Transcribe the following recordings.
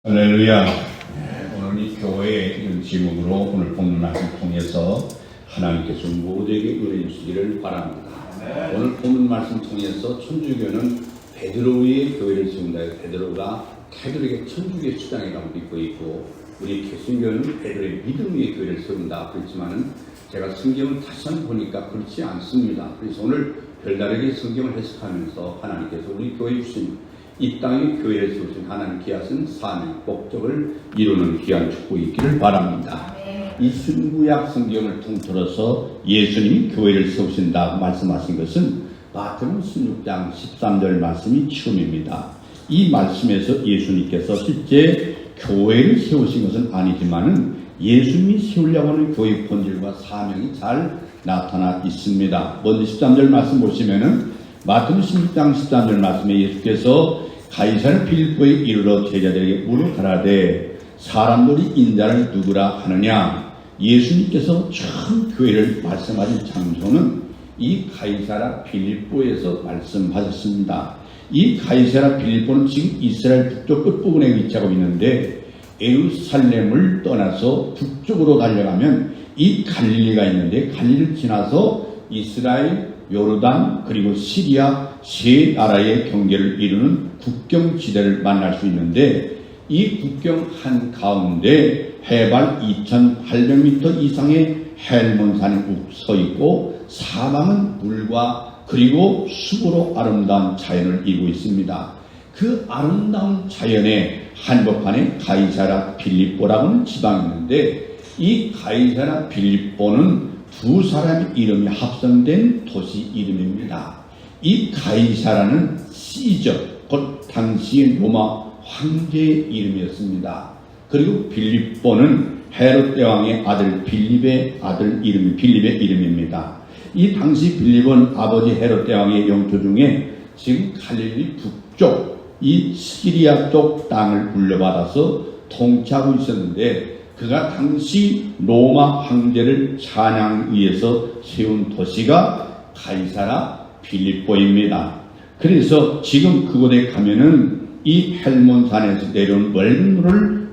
할렐루야. 오늘 이 교회의 이런 제목으로 오늘 본문 말씀 통해서 하나님께서 모두에게 은혜 주시기를 바랍니다. 오늘 본문 말씀 통해서 천주교는 베드로의 교회를 세운다. 베드로가 캐톨릭의 천주교 수장이라고 믿고 있고, 우리 개신교는 베드로의 믿음 위의 교회를 세운다 그렇지만은 제가 성경을 다시 한번 보니까 그렇지 않습니다. 그래서 오늘 별다르게 성경을 해석하면서 하나님께서 우리 교회 주신 이 땅의 교회를 세우신 하나님 귀하신 사명, 목적을 이루는 귀한 축복이 있기를 바랍니다. 이 신구약 성경을 통틀어서 예수님이 교회를 세우신다고 말씀하신 것은 마태복음 16장 13절 말씀이 처음입니다. 이 말씀에서 예수님께서 실제 교회를 세우신 것은 아니지만은 예수님이 세우려고 하는 교회의 본질과 사명이 잘 나타나 있습니다. 먼저 13절 말씀 보시면은 마태복음 16장 13절 말씀에 예수께서 가이사랴 빌립보에 이르러 제자들에게 물어가라되 사람들이 인자를 누구라 하느냐. 예수님께서 처음 교회를 말씀하신 장소는 이 가이사랴 빌립보에서 말씀하셨습니다. 이 가이사랴 빌립보는 지금 이스라엘 북쪽 끝부분에 위치하고 있는데, 예루살렘을 떠나서 북쪽으로 달려가면 이 갈릴리가 있는데, 갈릴리를 지나서 이스라엘, 요르단 그리고 시리아 세 나라의 경계를 이루는 국경지대를 만날 수 있는데, 이 국경 한가운데 해발 2800m 이상의 헬몬산이 서 있고 사방은 물과 그리고 숲으로 아름다운 자연을 이루고 있습니다. 그 아름다운 자연의 한복판에 가이사랴 빌립보라고 하는 지방이 있는데, 이 가이사랴 빌립보는 두 사람의 이름이 합성된 도시 이름입니다. 이 가이사라는 시저, 곧 당시의 로마 황제의 이름이었습니다. 그리고 빌립보는 헤롯 대왕의 아들 빌립의 아들 이름이 빌립의 이름입니다. 이 당시 빌립은 아버지 헤롯 대왕의 영토 중에 지금 갈릴리 북쪽 이 시리아 쪽 땅을 물려받아서 통치하고 있었는데, 그가 당시 로마 황제를 찬양하기 위해서 세운 도시가 가이사랴 빌립보입니다. 그래서 지금 그곳에 가면은 이 헬몬산에서 내려온 맑은 물을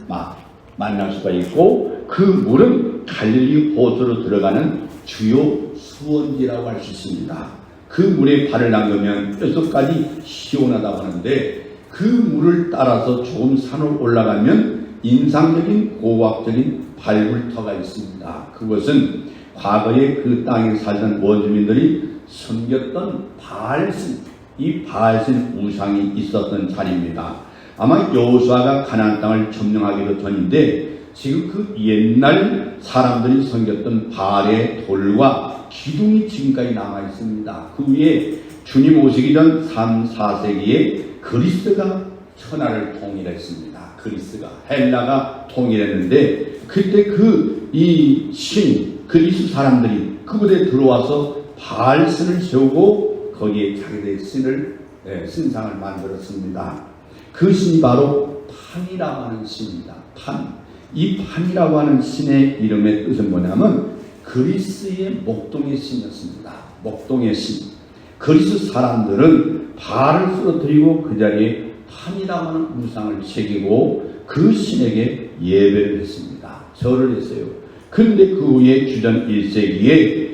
만날 수가 있고, 그 물은 갈릴리 호수로 들어가는 주요 수원지라고 할 수 있습니다. 그 물에 발을 담그면 뼛속까지 시원하다고 하는데, 그 물을 따라서 조금 산으로 올라가면 인상적인 고고학적인 발굴터가 있습니다. 그것은 과거에 그 땅에 살던 원주민들이 섬겼던 바알신, 이 바알신 우상이 있었던 자리입니다. 아마 여호수아가 가나안 땅을 점령하기도 전인데, 지금 그 옛날 사람들이 섬겼던 바알의 돌과 기둥이 지금까지 남아 있습니다. 그 위에 주님 오시기 전 3, 4세기에 그리스가 천하를 통일했습니다. 그리스가, 헬라가 통일했는데, 그때 이 그리스 사람들이 그곳에 들어와서 바알신을 세우고 거기에 자기들의 신상을 만들었습니다. 그 신이 바로 판이라고 하는 신입니다. 이 판이라고 하는 신의 이름의 뜻은 뭐냐면 그리스의 목동의 신이었습니다. 목동의 신. 그리스 사람들은 바알을 쓰러뜨리고 그 자리에 판이라고 하는 우상을 새기고 그 신에게 예배를 했습니다. 절을 했어요. 그런데 그 후에 주전 1세기에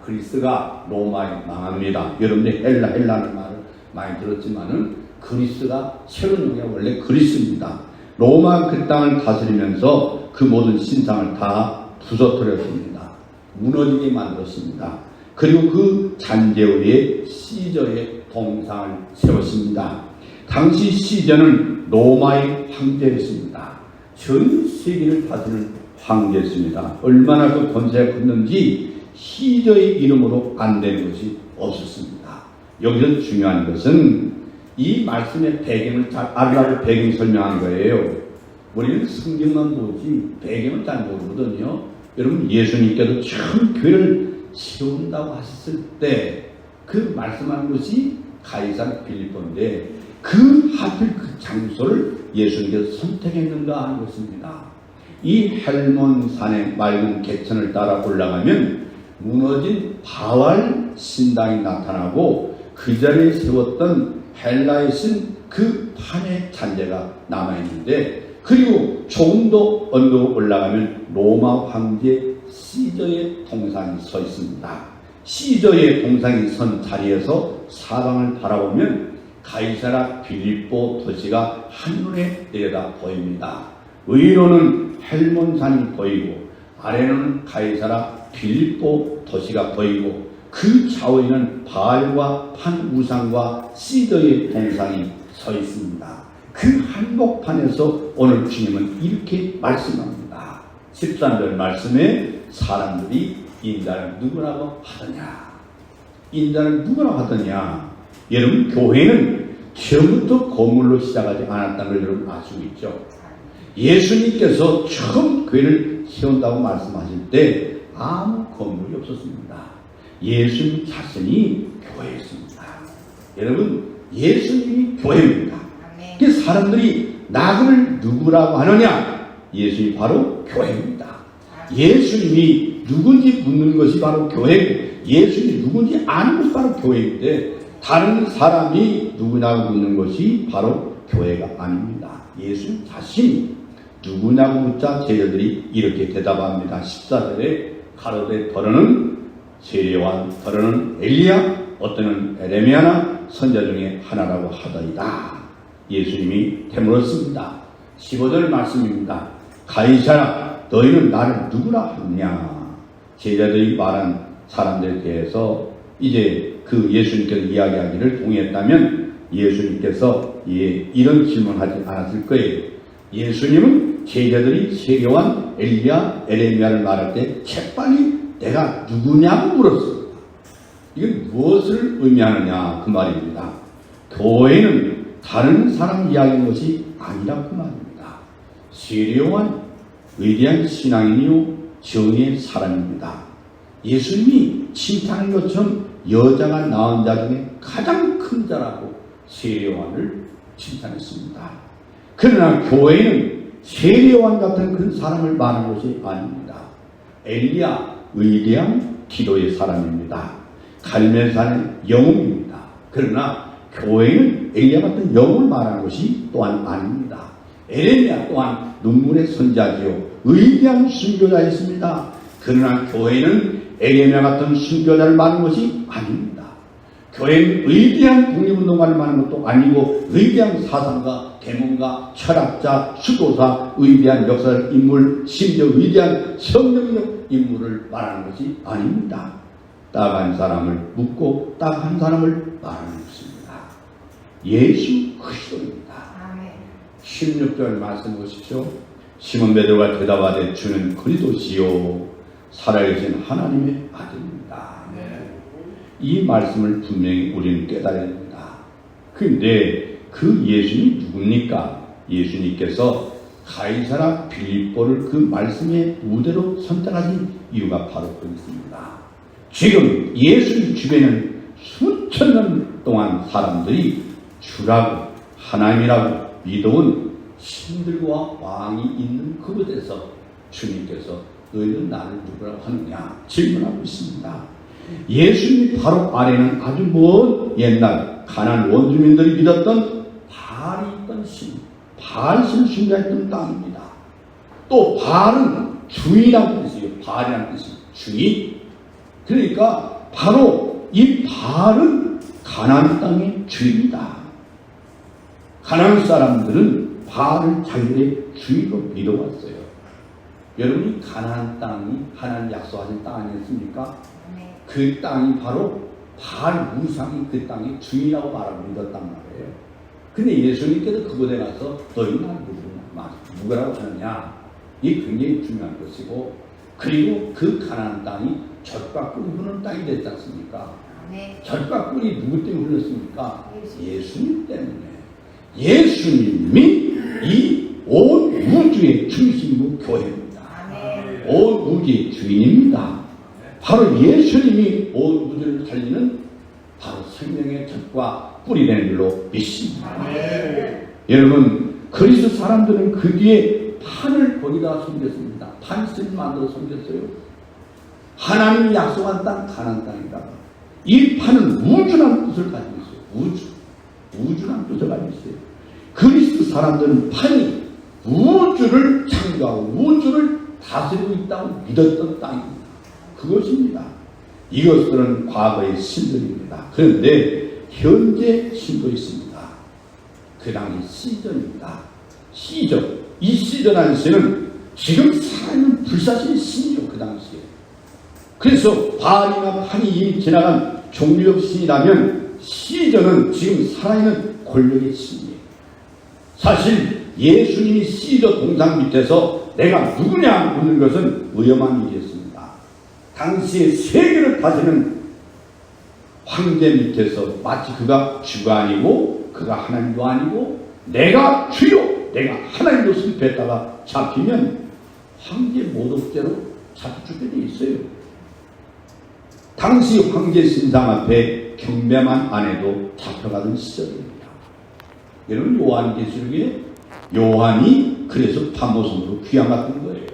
그리스가 로마에 망합니다. 여러분들 헬라는 말을 많이 들었지만은 그리스가 새로운 용어가 원래 그리스입니다. 로마 그 땅을 다스리면서 그 모든 신상을 다 부서뜨렸습니다. 무너지게 만들었습니다. 그리고 그 잔재 위에 시저의 동상을 세웠습니다. 당시 시저는 로마의 황제였습니다. 전 세계를 다스리는 황제였습니다. 얼마나 그 권세가 컸는지 시저의 이름으로 안 되는 것이 없었습니다. 여기서 중요한 것은 이 말씀의 배경을 잘 알라고 배경 설명한 거예요. 우리는 성경만 보지 배경을 잘 모르거든요. 여러분, 예수님께서 처음 교회를 세운다고 하셨을 때 그 말씀한 것이 가이사랴 빌립보인데, 그 하필 그 장소를 예수님께서 선택했는가 하는 것입니다. 이 헬몬산의 맑은 개천을 따라 올라가면 무너진 바알 신당이 나타나고, 그 자리에 세웠던 헬라의 신 그 판의 잔재가 남아있는데, 그리고 조금 더 언덕 올라가면 로마 황제 시저의 동상이 서 있습니다. 시저의 동상이 선 자리에서 사방을 바라보면 가이사라 빌립보 도시가 한눈에 내려다 보입니다. 위로는 헬몬산이 보이고 아래는 가이사라 빌립보 도시가 보이고 그 좌우에는 바알과 판 우상과 시저의 동상이 서 있습니다. 그 한복판에서 오늘 주님은 이렇게 말씀합니다. 13절 말씀에 사람들이 인자를 누구라고 하더냐? 인자를 누구라고 하더냐? 여러분, 교회는 처음부터 건물로 시작하지 않았다는 걸 여러분 아시고 있죠? 예수님께서 처음 교회를 세운다고 말씀하실 때 아무 건물이 없었습니다. 예수님 자신이 교회였습니다. 여러분, 예수님이 교회입니다. 그 사람들이 나를 누구라고 하느냐? 예수님이 바로 교회입니다. 예수님이 누군지 묻는 것이 바로 교회고, 예수님이 누군지 아는 것이 바로 교회인데, 다른 사람이 누구냐고 묻는 것이 바로 교회가 아닙니다. 예수님 자신이 누구냐고 묻자 제자들이 이렇게 대답합니다. 14절에 가로되 더러는 세례요한, 더러는 엘리야, 어떠는 에레미야나 선자 중에 하나라고 하더이다. 예수님이 되물었습니다. 15절 말씀입니다. 가이사라, 너희는 나를 누구라 하느냐? 제자들이 말한 사람들에 대해서 이제 그 예수님께서 이야기하기를 동의했다면 예수님께서 이런 질문하지 않았을 거예요. 예수님은 제자들이 세례요한, 엘리야, 에레미야를 말할 때 재빨리 내가 누구냐고 물었습니다. 이건 무엇을 의미하느냐 그 말입니다. 교회는 다른 사람 이야기인 것이 아니라 그 말입니다. 세례요한 위대한 신앙인이요 정의의 사람입니다. 예수님이 칭찬한 것처럼 여자가 낳은 자 중에 가장 큰 자라고 세례요한을 칭찬했습니다. 그러나 교회는 세례요한 같은 그 사람을 말하는 것이 아닙니다. 엘리야 위대한 기도의 사람입니다. 갈멜산의 영웅입니다. 그러나 교회는 엘리야 같은 영웅을 말하는 것이 또한 아닙니다. 에레미야 또한 눈물의 선자지요 위대한 순교자였습니다. 그러나 교회는 에레미야 같은 순교자를 말하는 것이 아닙니다. 교회는 위대한 독립운동가를 말하는 것도 아니고 위대한 사상가, 계몽가, 철학자, 수도사, 위대한 역사적 인물, 심지어 위대한 성령적 인물을 말하는 것이 아닙니다. 딱 한 사람을 묻고 딱 한 사람을 말하는 것입니다. 예수 그리스도입니다. 16절 말씀 보십시오. 시몬 베드로가 대답하되 주는 그리스도시요 살아계신 하나님의 아들입니다. 이 말씀을 분명히 우리는 깨달아야 됩니다. 그런데 그 예수님이 누굽니까? 예수님께서 가이사라 빌립보를 그 말씀의 무대로 선택하신 이유가 바로 거기 있습니다. 지금 예수님 주변에는 수천 년 동안 사람들이 주라고 하나님이라고 믿어온 신들과 왕이 있는 그곳에서 주님께서 너희는 나를 누구라고 하느냐 질문하고 있습니다. 예수님 바로 아래는 아주 먼 옛날 가나안 원주민들이 믿었던 바알이 있던 신, 바알신을 숭배했던 땅입니다. 또 바알은 주인이라는 뜻이에요. 바알이라는 뜻이 주인. 그러니까 바로 이 바알은 가나안 땅의 주인이다. 가나안 사람들은 바알을 자기들의 주인으로 믿어왔어요. 여러분이 가나안 땅이 하나님 약속하신 땅 아니었습니까? 그 땅이 바로 바알 우상이 그 땅의 주인이라고 말하고 믿었단 말이에요. 근데 예수님께서 그곳에 가서 너희는 나를 누구라고 하느냐? 이게 굉장히 중요한 것이고, 그리고 그 가나안 땅이 젖과 꿀이 흐르는 땅이 됐지 않습니까? 젖과 꿀이 누구 때문에 흘렀습니까? 예수님 때문에. 예수님이 이 온 우주의 중심이고 교회입니다. 온 우주의 주인입니다. 바로 예수님이 온 우주를 살리는 바로 생명의 젖과 꿀이 되는 줄로 믿습니다. 여러분, 그리스도 사람들은 그 뒤에 판을 거기다 섬겼습니다. 판을 만들어 섬겼어요. 하나님이 약속한 땅, 가나안 땅이다. 이 판은 우주라는 뜻을 가지고 있어요. 우주라는 뜻을 가지고 있어요. 그리스 사람들은 판이 우주를 창조하고 우주를 다스리고 있다고 믿었던 땅입니다. 그것입니다. 이것들은 과거의 신들입니다. 그런데 현재 신도 있습니다. 그 당시 시전입니다. 시전. 이 시전한 신은 지금 살아있는 불사신의 신이요. 그 당시에. 그래서 바알이나 판이 이미 지나간 종교적 신이라면 시전은 지금 살아있는 권력의 신이에요. 사실 예수님이 시저 동상 밑에서 내가 누구냐 묻는 것은 위험한 일이었습니다. 당시에 세계를 다스리는 황제 밑에서 마치 그가 주가 아니고 그가 하나님도 아니고 내가 주요 내가 하나님도 실패했다가 잡히면 황제 모독죄로 잡혀 죽게 돼 있어요. 당시 황제 신상 앞에 경배만 안 해도 잡혀가던 시절입니다. 여러분 요한계시록에 요한이 그래서 파모성으로 귀양받은 거예요.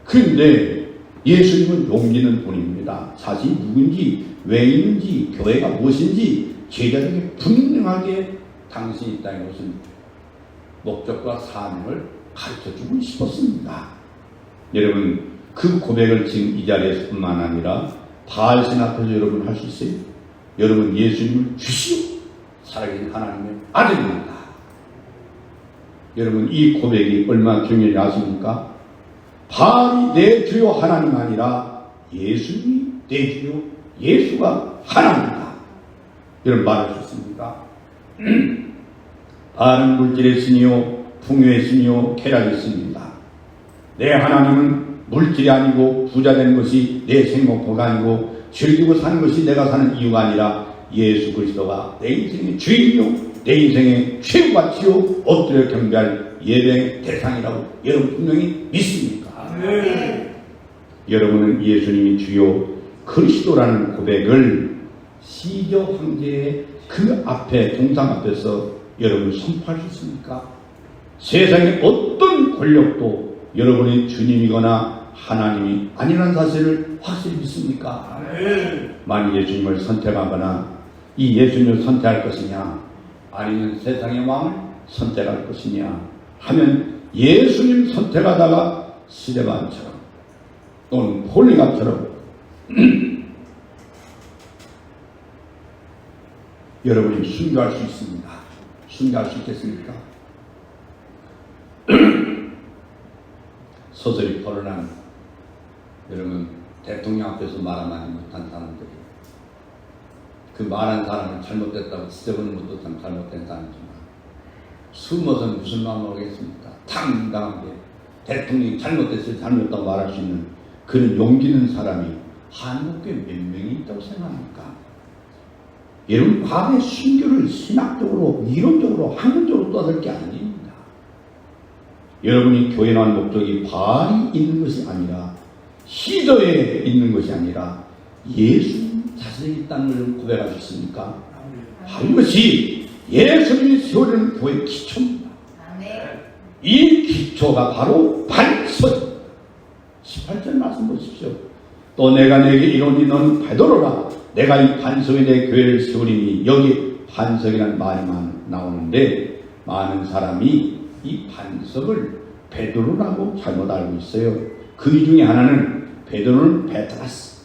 그런데 예수님은 용기는 분입니다. 자신이 누군지 왜 있는지 교회가 무엇인지 제자들에게 분명하게 당신이 있다는 것은 목적과 사명을 가르쳐주고 싶었습니다. 여러분 그 고백을 지금 이 자리에서뿐만 아니라 바알신 앞에서 여러분 할 수 있어요? 여러분 예수님을 주시오 살아계신 하나님의 아들입니다. 여러분 이 고백이 얼마나 중요한지 아십니까? 바알이 내 주요 하나님 아니라 예수님이 내 주요 예수가 하나님이다. 여러분 말할 수 있습니까? 바알은 물질의 신이요 풍요의 신이요 쾌락의 신입니다. 내 하나님은 물질이 아니고 부자된 것이 내 생목표가 아니고 즐기고 사는 것이 내가 사는 이유가 아니라 예수 그리스도가 내 인생의 주인이요 내 인생의 최고가치요 엎드려 경배할 예배의 대상이라고 여러분 분명히 믿습니까? 네. 여러분은 예수님이 주요 그리스도라는 고백을 시저 황제의 그 앞에 동상 앞에서 여러분 선포할 수 있습니까? 세상의 어떤 권력도 여러분이 주님이거나 하나님이 아니라는 사실을 확실히 믿습니까? 네. 만약 예수님을 선택하거나 이 예수님을 선택할 것이냐 아니면 세상의 왕을 선택할 것이냐 하면 예수님 선택하다가 스데반처럼 또는 폴리갑처럼 여러분이 순교할 수 있습니다. 순교할 수 있겠습니까? 서서히 거론한 여러분 대통령 앞에서 말하지 못한 사람들이 그 말한 사람은 잘못됐다고 지적하는 것도 참 잘못된 사람이지만 숨어서 무슨 마음으로 하겠습니까? 당당하게 대통령이 잘못됐어요 잘못했다고 말할 수 있는 그런 용기 있는 사람이 한국에 몇 명이 있다고 생각합니까? 여러분 과거의 순교를 신학적으로 이론적으로 학문적으로 떠들 게 아닙니다. 여러분이 교회 나온 목적이 바알이 있는 것이 아니라 시저에 있는 것이 아니라 예수 자신이 있다는 걸 고백하셨습니까? 바로 이것이 예수님이 세우려는 교회의 기초입니다. 이 기초가 바로 반석입니다. 18절 말씀 보십시오. 또 내가 내게 이르노니 너는 베드로라 내가 이 반석에 내 교회를 세우리니 여기 반석이라는 말이만 나오는데 많은 사람이 이 반석을 베드로라고 잘못 알고 있어요. 그 중에 하나는 베드로는 베드라스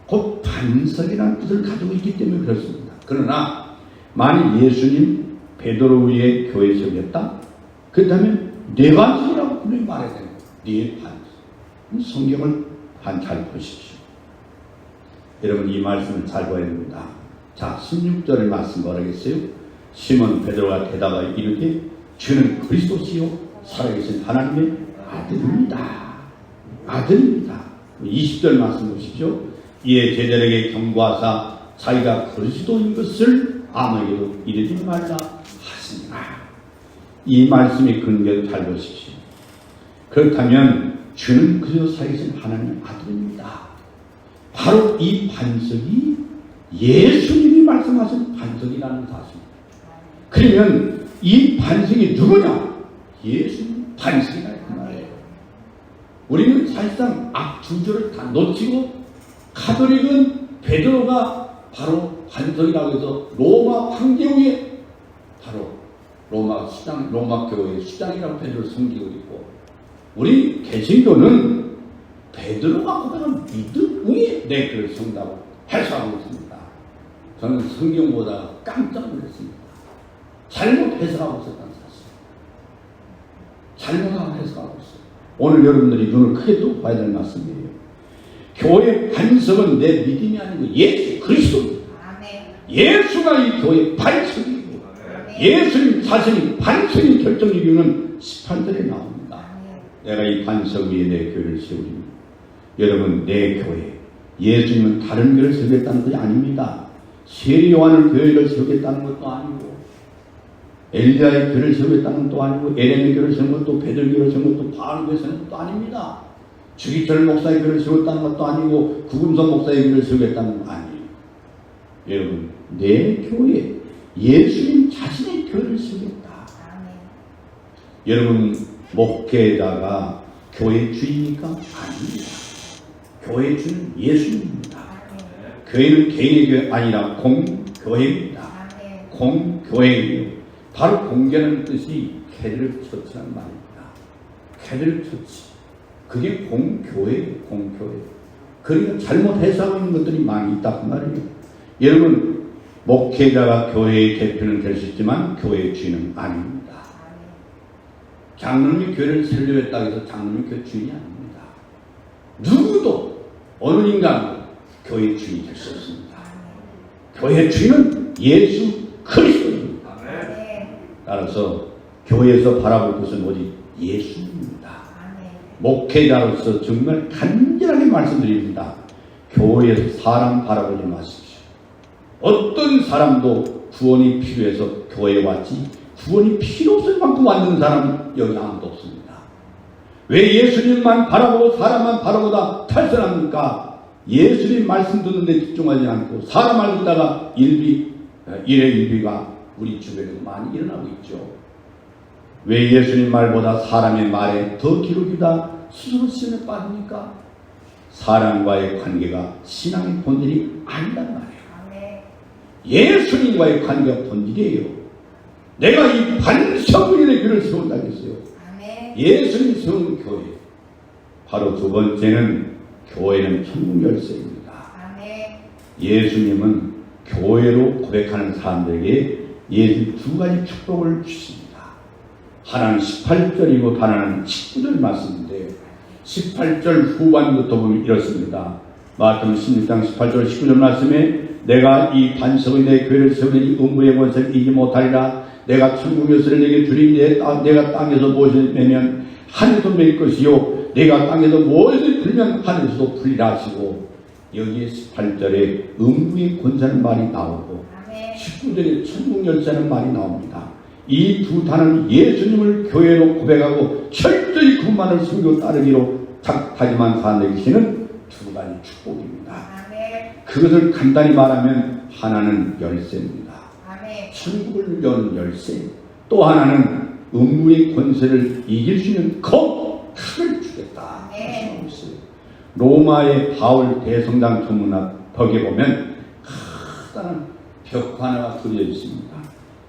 곧 반석이라는 뜻을 가지고 있기 때문에 그렇습니다. 그러나 만일 예수님 베드로 위에 교회 세우겠다? 그렇다면 네 반석이라고 분명히 말해야 됩니다. 네 반석. 성경을 잘 보십시오. 여러분 이 말씀을 잘 봐야 됩니다. 자 16절 말씀 뭐라겠어요? 시몬 베드로가 대답하여 이르되 주는 그리스도시요 살아계신 하나님의 아들입니다. 아들입니다. 20절 말씀 보십시오. 이에 제자들에게 경고하사 자기가 그리스도인 것을 아무에게도 이르지 말라 하시니라. 이 말씀의 근거를 잘 보십시오. 그렇다면 주는 그리스도 살아계신 하나님의 아들입니다. 바로 이 반석이 예수님이 말씀하신 반석이라는 사실입니다. 그러면 이 반석이 누구냐? 예수님 반석이라 그 말이에요. 우리는 사실상 앞주절을 다 놓치고 가톨릭은 베드로가 바로 반석이라고 해서 로마 황제 후에 바로 로마 교회의 수장이라고 베드로를 섬기고 있고, 우리 개신교는 베드로가 거다가 믿음이 내 교회를 섬긴다고 해석하고 있습니다. 저는 성경보다 깜짝 놀랐습니다. 잘못 해석하고 있었다는 사실. 잘못하고 해석하고 있어요. 오늘 여러분들이 눈을 크게 뜨고 봐야 될 말씀이에요. 교회의 반석은 내 믿음이 아니고 예수 그리스도입니다. 예수가 이 교회의 반석이고, 예수님 자신이 반석이 결정의 이유는 18절에 나옵니다. 내가 이 반석 위에 내 교회를 세우리니. 여러분, 내 교회, 예수님은 다른 교회를 세우겠다는 것이 아닙니다. 세례 요한을 교회를 세우겠다는 것도 아니고, 엘리야의 교회를 세우겠다는 것도 아니고, 에레미야 교회를 세우는 것도, 베들 교회를 세우는 것도, 바울 교회를 세우는 것도 아닙니다. 주기철 목사의 교회를 세우겠다는 것도 아니고, 구금성 목사의 교회를 세우겠다는 것도 아니에요. 여러분, 내 교회, 예수님 자신의 교회를 세우겠다. 여러분, 목회자가 교회 주인입니까? 아닙니다. 교회 주는 예수님입니다. 교회는 개인의 교회 아니라 공교회입니다. 공교회예요. 바로 공교라는 뜻이 캐드릭 처치라는 말입니다. 캐드릭 처치. 그게 공교회예요. 공교회. 그러니까 잘못 해석하고 있는 것들이 많이 있다 그 말이에요. 여러분, 목회자가 교회의 대표는 될 수 있지만 교회의 주인은 아닙니다. 장로님이 교회를 세우겠다고 해서 장로님이 교회 주인이 아닙니다. 누구도 어느 인간도 교회의 주인이 될 수 없습니다. 교회의 주인은 예수 그리스도입니다. 따라서 교회에서 바라볼 것은 오직 예수입니다. 목회자로서 정말 간절하게 말씀드립니다. 교회에서 사람 바라보지 마십시오. 어떤 사람도 구원이 필요해서 교회에 왔지, 구원이 필요 없을 만큼 왔는 사람은 여기 아무도 없습니다. 왜 예수님만 바라보고 사람만 바라보다 탈선합니까? 예수님 말씀 듣는데 집중하지 않고 사람 말 듣다가 일회일비가 우리 주변에도 많이 일어나고 있죠. 왜 예수님 말보다 사람의 말에 더 기록이다 스스로 시험에 빠집니까? 사람과의 관계가 신앙의 본질이 아니란 말이에요. 예수님과의 관계가 본질이에요. 내가 이 반석의 교회를 세운다고 했어요. 예수님이 세운 교회. 바로 두 번째는 교회는 천국 열쇠입니다. 예수님은 교회로 고백하는 사람들에게 예수 두 가지 축복을 주십니다. 하나는 18절이고 하나는 19절 말씀인데요. 18절 후반부터 보면 이렇습니다. 마태복음 16장 18절 19절 말씀에 내가 이 반석의 내 교회를 세우니 음부의 권세를 이기지 못하리라. 내가 천국 열쇠를 내게 주리니 내가 땅에서 무엇을 매면 하늘에서 맬 것이요 내가 땅에서 무엇을 풀면 하늘에서도 풀리라 하시고, 여기에 18절에 음부의 권세는 말이 나오고 19절에 천국 열쇠는 말이 나옵니다. 이 두 단은 예수님을 교회로 고백하고 철저히 그분만을 숨기고 따르기로 다짐한 사람에게 계시는 두 가지 축복입니다. 그것을 간단히 말하면 하나는 열쇠입니다. 천국을 여는 열쇠. 또 하나는 음부의 권세를 이길 수 있는 칼을 주겠다. 말씀하고 있어요. 로마의 바울 대성당 전문학 벽에 보면 커다란 벽 하나가 그려져 있습니다.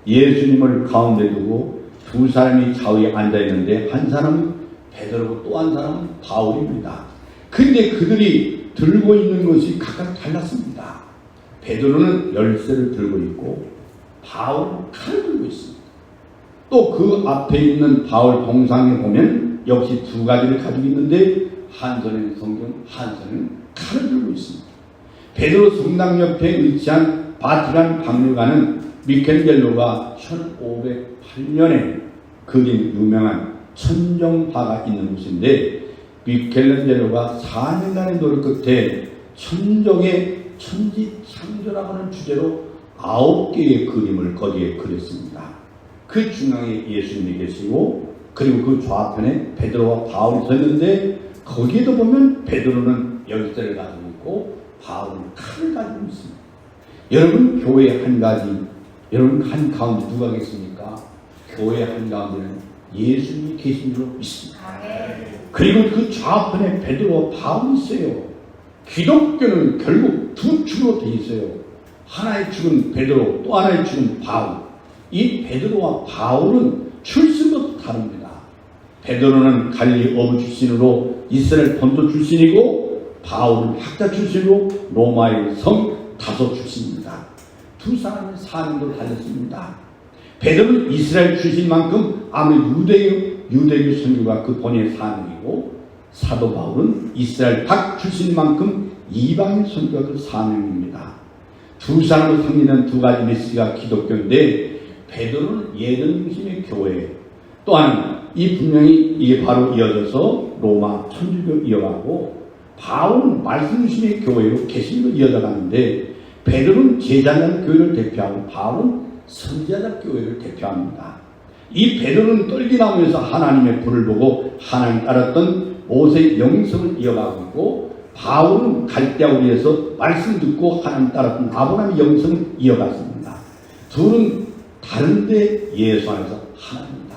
예수님을 가운데 두고 두 사람이 좌우에 앉아 있는데 한 사람은 베드로고 또 한 사람은 바울입니다. 근데 그들이 들고 있는 것이 각각 달랐습니다. 베드로는 열쇠를 들고 있고 바울은 칼을 들고 있습니다. 또 그 앞에 있는 바울 동상에 보면 역시 두 가지를 가지고 있는데 한 손에는 성경, 한 손에는 칼을 들고 있습니다. 베드로 성당 옆에 위치한 바티칸 박물관은 미켈란젤로가 1508년에 그린 유명한 천정화가 있는 곳인데, 미켈란젤로가 4년간의 노력 끝에 천정의 천지창조라고 하는 주제로 9개의 그림을 거기에 그렸습니다. 그 중앙에 예수님이 계시고, 그리고 그 좌편에 베드로와 바울이 서 있는데, 거기에도 보면 베드로는 열쇠를 가지고 있고 바울은 칼을 가지고 있습니다. 여러분, 교회 한 가지, 여러분 한 가운데 누가 계십니까? 교회 한 가운데는 예수님이 계신 줄로 믿습니다. 그리고 그 좌편에 베드로와 바울이 있어요. 기독교는 결국 두 축으로 되어 있어요. 하나의 축은 베드로, 또 하나의 축은 바울. 이 베드로와 바울은 출신도 다릅니다. 베드로는 갈릴리 어부 출신으로 이스라엘 본토 출신이고 바울은 학자 출신으로 로마의 성 다소 출신입니다. 두 사람의 사명도 달렸습니다. 베드로는 이스라엘 출신만큼 아무리 유대교 선교가 그 본의 사명이고 사도 바울은 이스라엘 밖 출신만큼 이방인 선교가 그 사명입니다. 두 사람을 섬기는 두 가지 메시지가 기독교인데 베드로는 예전 중심의 교회, 또한 이 분명히 이게 바로 이어져서 로마 천주교 이어가고 바울은 말씀 중심의 교회로 개신교 이어져가는데 베드로는 제자적 교회를 대표하고 바울은 선지자적 교회를 대표합니다. 이 베드로는 떨기나무에서 하나님의 불을 보고 하나님 따랐던 모세의 영성을 이어가고 있고 바울은 갈대아우리에서 말씀 듣고 하나님 따랐던 아브라함의 영성을 이어갔습니다. 둘은 다른데 예수 안에서 하나입니다.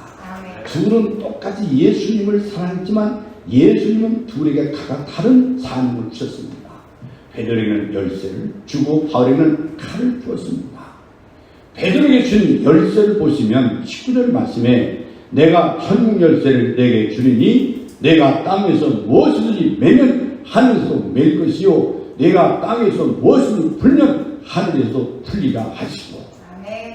둘은 똑같이 예수님을 사랑했지만 예수님은 둘에게 각각 다른 사명을 주셨습니다. 베드로에게는 열쇠를 주고 바울에게는 칼을 주었습니다. 베드로에게 준 열쇠를 보시면 19절 말씀에 내가 천국 열쇠를 내게 주리니 내가 땅에서 무엇이든지 매면 하늘에서 맬 것이요 내가 땅에서 무엇이든지 풀면 하늘에서 풀리라 하시고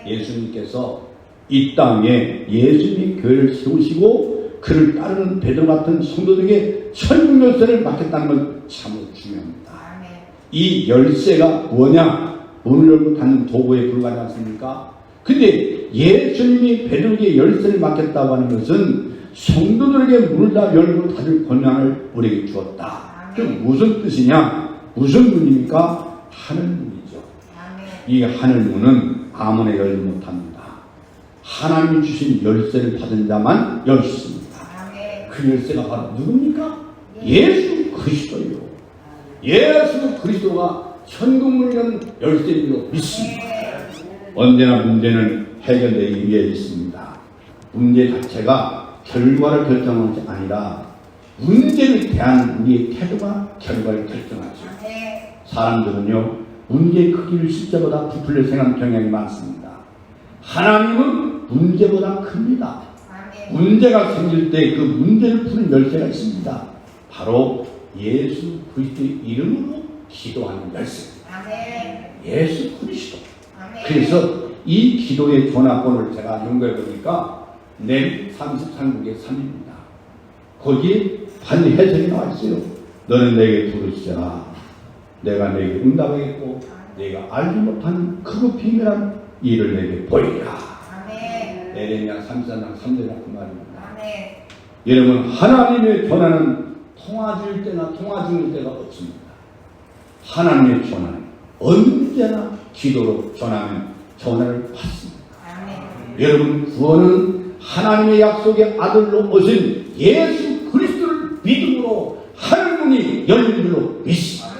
예수님께서 이 땅에 예수님의 교회를 세우시고 그를 따르는 베드로 같은 성도들에게 천국 열쇠를 맡겼다는 건 참 중요합니다. 이 열쇠가 뭐냐? 문을 열고 닫는 도구에 불과하지 않습니까? 근데 예수님이 베드로에게 열쇠를 맡겼다고 하는 것은 성도들에게 문을 다 열고 닫을 권한을 우리에게 주었다. 그럼 무슨 뜻이냐? 무슨 문입니까? 하늘문이죠. 이 하늘문은 아무나 열지 못합니다. 하나님이 주신 열쇠를 받은 자만 열 수 있습니다. 그 열쇠가 바로 누굽니까? 예수 그리스도예요. 예수 그리스도가 천국문을 여는 열쇠로 믿습니다. 언제나 문제는 해결되기 위해 있습니다. 문제 자체가 결과를 결정하는 것이 아니라 문제를 대하는 우리의 태도가 결과를 결정하죠. 사람들은요 문제의 크기를 실제보다 부풀려 생각하는 경향이 많습니다. 하나님은 문제보다 큽니다. 문제가 생길 때 그 문제를 푸는 열쇠가 있습니다. 바로 예수 그리스도의 이름으로 기도하는 열쇠. 예수 그리스도. 그래서 이 기도의 전화번호를 제가 연구해 보니까 내 33국의 3입니다. 거기에 반 해석이 나와 있어요. 너는 내게 부르시라. 내가 내게 응답하겠고 내가 알지 못하는 크고 비밀한 일을 내게 보이라. 에레미야 33장 3절이라 그 말입니다. 여러분 하나님의 전화는 통화 줄 때나 통화 중일 때가 없습니다. 하나님의 전화는 언제나 기도로 전하면 전화를 받습니다. 여러분 구원은 하나님의 약속의 아들로 오신 예수 그리스도를 믿음으로 하늘문이 열린 줄로 믿습니다.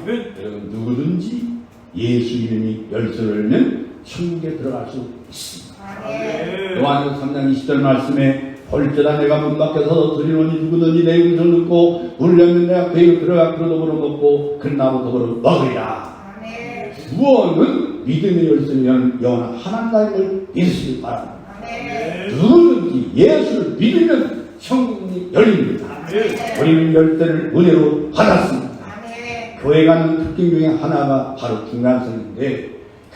여러분 누구든지 예수 이름이 열쇠를 열면 천국에 들어갈 수 있습니다. 요한복음 3장 20절 말씀에 볼지라 내가 문 밖에서 들이노니 누구든지 내 음성을 듣고 문을 열면 내가 그에게 들어가 그로 더불어 먹고 그 나무 더불어 먹으리라. 구원은 믿음의 열쇠면 영원한 하나님을 믿으시기 바랍니다. 누구든지 예수를 믿으면 천국이 열립니다. 우리는 열쇠를 은혜로 받았습니다. 교회 가는 특징 중에 하나가 바로 중간선인데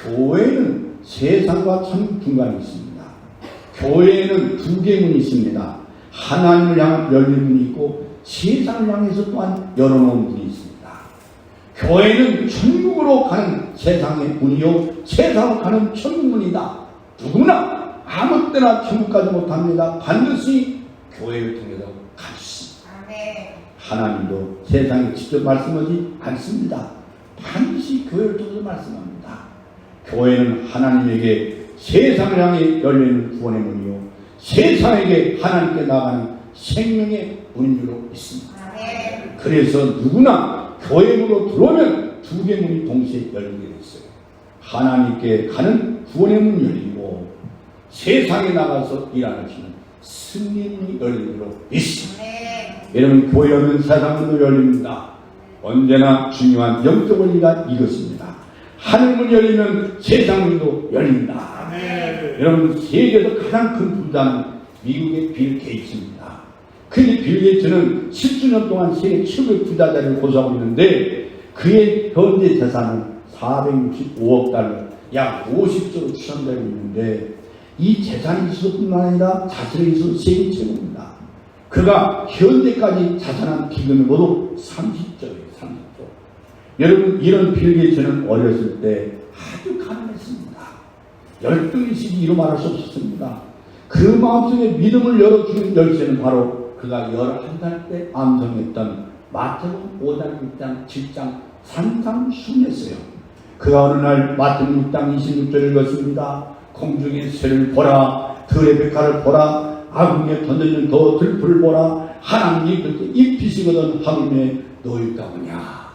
교회는 세상과 천국 중간에 있습니다. 교회에는 두 개의 문이 있습니다. 하나님을 향한 열린 문이 있고 세상을 향해서 또한 열어놓은 문이 있습니다. 교회는 천국으로 가는 세상의 문이요 세상으로 가는 천국 문이다. 누구나 아무 때나 천국 가지 못합니다. 반드시 교회를 통해서 갈 수 있습니다. 하나님도 세상에 직접 말씀하지 않습니다. 반드시 교회를 통해서 말씀합니다. 교회는 하나님에게 세상을 향해 열리는 구원의 문이요 세상에게 하나님께 나가는 생명의 문인 줄로 있습니다. 그래서 누구나 교회 문으로 들어오면 두 개의 문이 동시에 열리게 되어 있어요. 하나님께 가는 구원의 문이 열리고 세상에 나가서 일하시는 승리의 문이 열리는 줄로 있습니다. 여러분 교회는 세상 문도 열립니다. 언제나 중요한 영적 원리가 이것입니다. 하늘 문이 열리면 세상 문도 열린다. 여러분, 세계에서 가장 큰 부자는 미국의 빌 게이츠입니다. 근데 빌 게이츠는 10주년 동안 세계 최고의 부자 자리를 고수하고 있는데 그의 현재 재산은 465억 달러, 약 50조로 추산되고 있는데 이 재산이 있을 뿐만 아니라 자산이 있어서 세계 최고입니다. 그가 현재까지 자산한 기금이 모두 30조예요. 30조. 여러분, 이런 빌 게이츠는 어렸을 때 아주 가난했습니다. 열등의식이 이루 말할 수 없었습니다. 그 마음속에 믿음을 열어주는 열쇠는 바로 그가 11살 때 암송했던 마태복음 5장, 6장, 7장 산상순례였어요. 그가 어느 날 마태복음 6장 26절을 읽었습니다. 공중의 새를 보라, 들의 백화를 보라, 아궁이에 던져있는 더 들풀을 보라, 하나님이 그렇게 입히시거든 하물며 놓일까 보냐.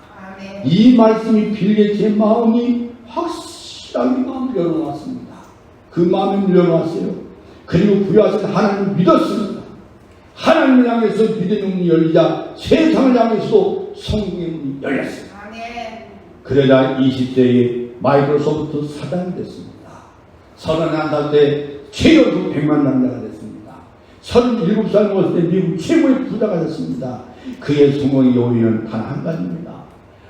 이 말씀이 빌게 제 마음이 확실하게 마음을 열어놨습니다. 그 마음을 열어놨어요. 그리고 부여하신 하나님을 믿었습니다. 하나님을 향해서 믿음의 문이 열리자 세상을 향해서도 성공의 문이 열렸습니다. 그러자 20세에 마이크로소프트 사장이 됐습니다. 31살 때 최연소 100만 남자가 됐습니다. 37살 먹었을 때 미국 최고의 부자가 됐습니다. 그의 성공의 요인은 단 한 가지입니다.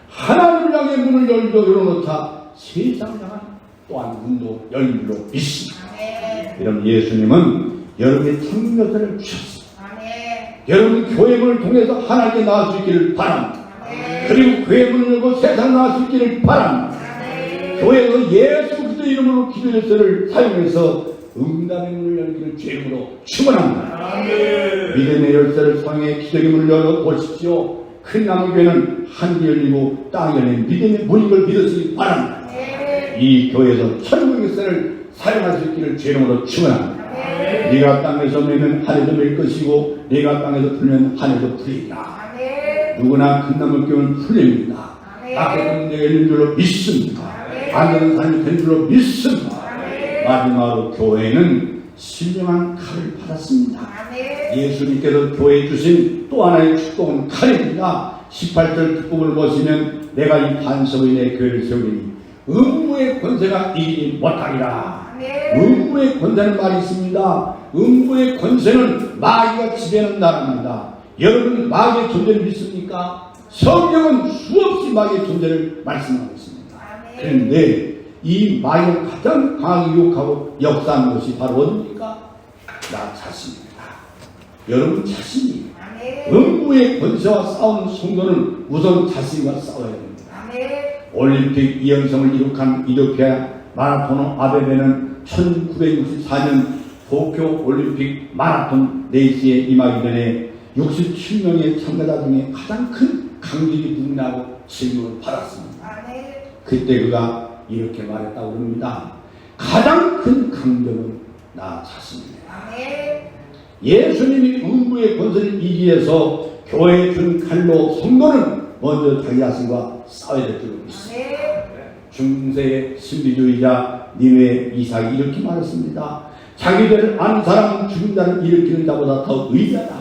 하나님을 향해 문을 열어놓자 세상을 향한 또한 문도 열린 줄로 믿습니다. 여러분, 예수님은 여러분의 천국 역사를 주셨습니다. 여러분, 교회문을 통해서 하나님께 나올 수 있기를 바랍니다. 그리고 교회문을 열고 세상 나올 수 있기를 바랍니다. 교회에서 예수 그리스도 이름으로 기도 열쇠를 사용해서 응답의 문을 열기를 주임으로 축원합니다. 믿음의 열쇠를 사용해 기적의 문을 열어 보십시오. 큰 나무교회는 하늘이 열리고 땅이 열린 믿음의 문인 걸 믿으시기 바랍니다. 이 교회에서 천국의 열쇠를 사용할 수 있기를 주임으로 축원합니다. 네가 땅에서 매면 하늘도 맬 것이고 네가 땅에서 풀면 하늘도 풀리리라. 누구나 큰 나무교회는 풀립니다. 밖에 내가 열린 줄로 믿습니다. 안 되는 사람이 된 줄로 믿습니다. 마지막으로 교회는 신령한 칼을 받았습니다. 예수님께서 교회에 주신 또 하나의 축복은 칼입니다. 18절 축복을 보시면 내가 이 반석의 내 교회를 세우리니 음부의 권세가 이기지 못하리라. 음부의 권세는 말이 있습니다. 음부의 권세는 마귀가 지배하는 나라입니다. 여러분, 마귀의 존재를 믿습니까? 성경은 수없이 마귀의 존재를 말씀하고 있습니다. 그런데 이 마귀가 가장 강하게 유혹하고 역사하는 것이 바로 어디입니까? 나 자신입니다. 여러분 자신이. 음부의 권세와 싸우는 성도는 우선 자신과 싸워야 됩니다. 올림픽 2연성을 이룩한 이토피아 마라토너 아베베는 1964년 도쿄 올림픽 마라톤 레이스에 임하기 전에 67명의 참가자 중에 가장 큰 강직이 누구냐고 질문을 받았습니다. 그때 그가 이렇게 말했다고 합니다. 가장 큰 강적은 나 자신입니다. 예수님이 음부의 권세를 이기기 위해서 교회에 준 칼로 성도는 먼저 자기 자신과 싸워야 될 줄 믿습니다. 중세의 신비주의자 니네 이삭이 이렇게 말했습니다. 자기들을 아는 사람은 죽은 자를 일으키는 자보다 더 의리하다.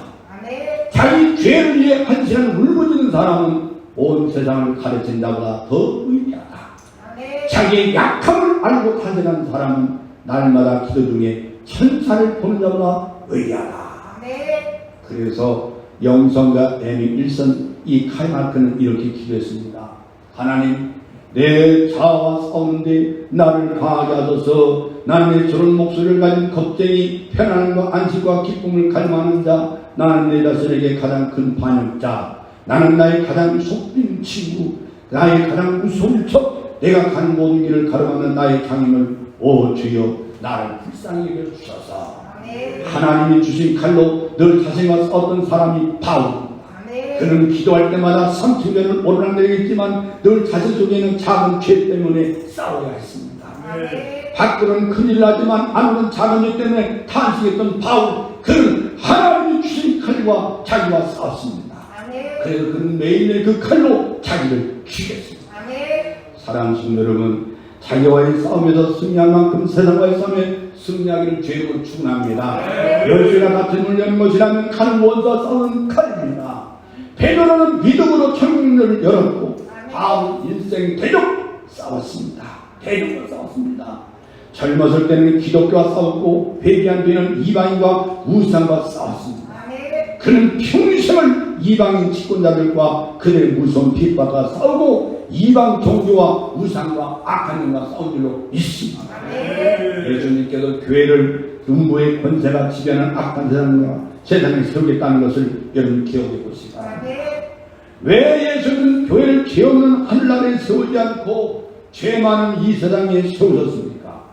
자기 죄를 위해 한시간 울부짖는 사람은 온 세상을 가르친 자보다 더 의리하다. 자기의 약함을 알고 탄생한 사람은 날마다 기도 중에 천사를 보는 자보다 의리하다. 그래서 영성과 에미 일선 이 카이마크는 이렇게 기도했습니다. 하나님, 내 자아와 싸우는데 나를 강하게 하소서. 나는 내 저런 목소리를 가진 겁쟁이, 편안함과 안식과 기쁨을 갈망하는 자. 나는 내 자신에게 가장 큰 반역자. 나는 나의 가장 속빈 친구, 나의 가장 무서운 척, 내가 가는 모든 길을 가로막는 나의 장애물. 오 주여, 나를 불쌍히 여겨주소서. 하나님이 주신 칼로 늘 자신과 싸웠던 사람이 바울입니다. 그는 기도할 때마다 삼층면을 오르락내리겠지만 늘 자신 속에는 작은 죄 때문에 싸워야 했습니다. 밖으로는 큰일 나지만 안으로는 작은 죄 때문에 탄식했던 바울, 그는 하나님이 주신 칼과 자기와 싸웠습니다. 그래서 그는 매일매일 그 칼로 자기를 죽였습니다. 사랑하는 성도 여러분, 자기와의 싸움에서 승리할 만큼 세상과의 싸움에 승리하기를 죄로 축원합니다. 열쇠가 같은 문을 여는 것이라면 칼은 원수와 싸우는 칼입니다. 베드로는 믿음으로 천국문을 열었고 바울 일생 대적 싸웠습니다. 대적으로 싸웠습니다. 젊었을 때는 기독교와 싸웠고 회개한 뒤에는 이방인과 우상과 싸웠습니다. 그는 평생을 이방인 집권자들과 그들의 무서운 핍박과 싸우고 이방 종교와 우상과 악한 영과 싸운 줄로 믿습니다. 예수님께서 교회를 음부의 권세가 지배하는 악한 세상에 세우겠다는 것을 여러분 기억해 보시기 바랍니다. 왜 예수님은 교회를 죄 없는 하늘나라에 세우지 않고 죄 많은 이 세상에 세우셨습니까?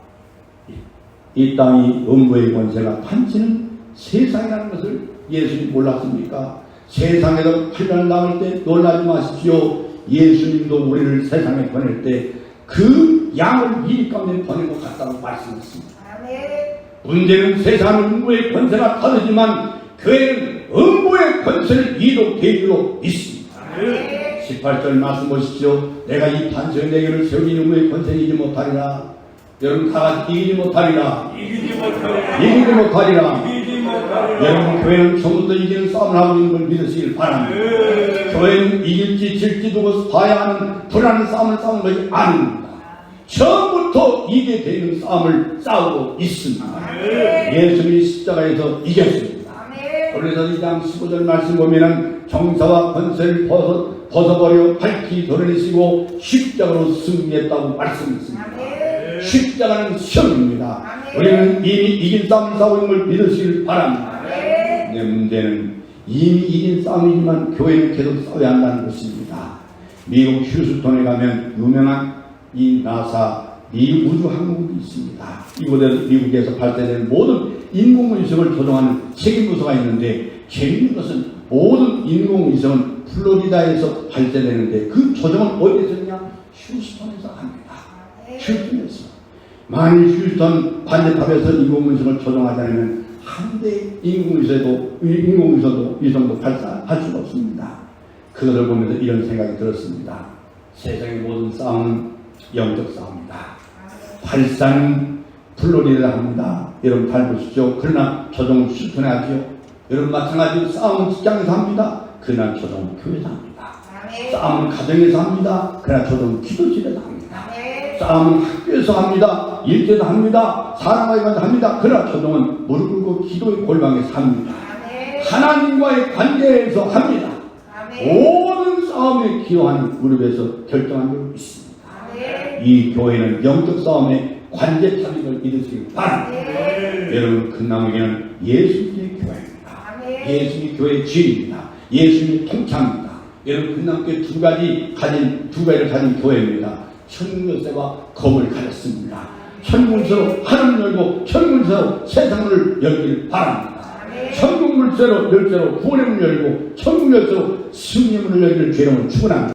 이 땅이 음부의 권세가 판치는 세상이라는 것을 예수님 몰랐습니까? 세상에서 환난 당할 때 놀라지 마십시오. 예수님도 우리를 세상에 보낼 때 그 양을 이 가운데 보낸 것 같다고 말씀했습니다. 문제는 세상은 음부의 권세가 다르지만 교회는 음부의 권세를 이룩해 주로 믿습니다. 18절 말씀 보십시오. 내가 이 반석 내게를 세우니 음부의 권세를 이기지 못하리라. 여러분 다같이 이기지 못하리라. 이기지 못하리라. 여러분 교회는 처음부터 이기는 싸움을 하고 있는 걸 믿으시길 바랍니다. 교회는 이길지 질지 두고 봐야 하는 불안한 싸움을 싸우는 것이 아닙니다. 처음부터 이게 되는 싸움을 싸우고 있습니다. 예수님이 십자가에서 이겼습니다. 그래서 2장 15절 말씀 보면은 정사와 권세를 벗어버려 밝히 드러내시고 십자가로 승리했다고 말씀했습니다. 십자가는 시험입니다. 우리는 이미 이긴 싸움을 싸우는 걸 믿으시길 바랍니다. 내 문제는 이미 이긴 싸움이지만 교회는 계속 싸워야 한다는 것입니다. 미국 휴스턴에 가면 유명한 이 나사 미 우주항공이 있습니다. 이곳에서 미국에서 발달되는 모든 인공위성을 조종하는 세계부서가 있는데 재미있는 것은 모든 인공위성은 플로리다에서 발달되는데 그 조종은 어디에서 했냐? 휴스턴에서 합니다. 휴스턴에서. 만일 휴스턴 반대탑에서 인공위성을 조종하지 않으면 한 대 인공위성도 발사할 수가 없습니다. 그것을 보면서 이런 생각이 들었습니다. 세상의 모든 싸움은 영적 싸움이다. 발사는 플로리다 합니다. 여러분 잘 보시죠. 그러나 조종은 휴스턴에 하죠. 여러분 마찬가지로 싸움은 직장에서 합니다. 그러나 조종은 교회에서 합니다. 싸움은 가정에서 합니다. 그러나 조종은 기도실에서 합니다. 싸움은 학교에서 합니다. 일대도 합니다. 사랑과도 합니다. 그러나 조종은 무릎 꿇고 기도의 골방에서 합니다. 하나님과의 관계에서 합니다. 모든 싸움에 기여하는 무릎에서 결정한 줄 믿습니다. 이 교회는 영적 싸움의 관제탑인 걸 믿으시기 바랍니다. 여러분 금나무교회는 예수님의 교회입니다. 예수님의 교회의 주인입니다. 예수님의 통창입니다. 여러분 금나무교회 두 가지를 가진 교회입니다. 천국열쇠와 검을 가졌습니다. 천국물쇠로 하늘을 열고 천국물쇠로 세상을 열기를 바랍니다. 천국물쇠로 열쇠로 구원의 문을 열고 천국열쇠로 승리의 문을 열기를 주님을 축원합니다.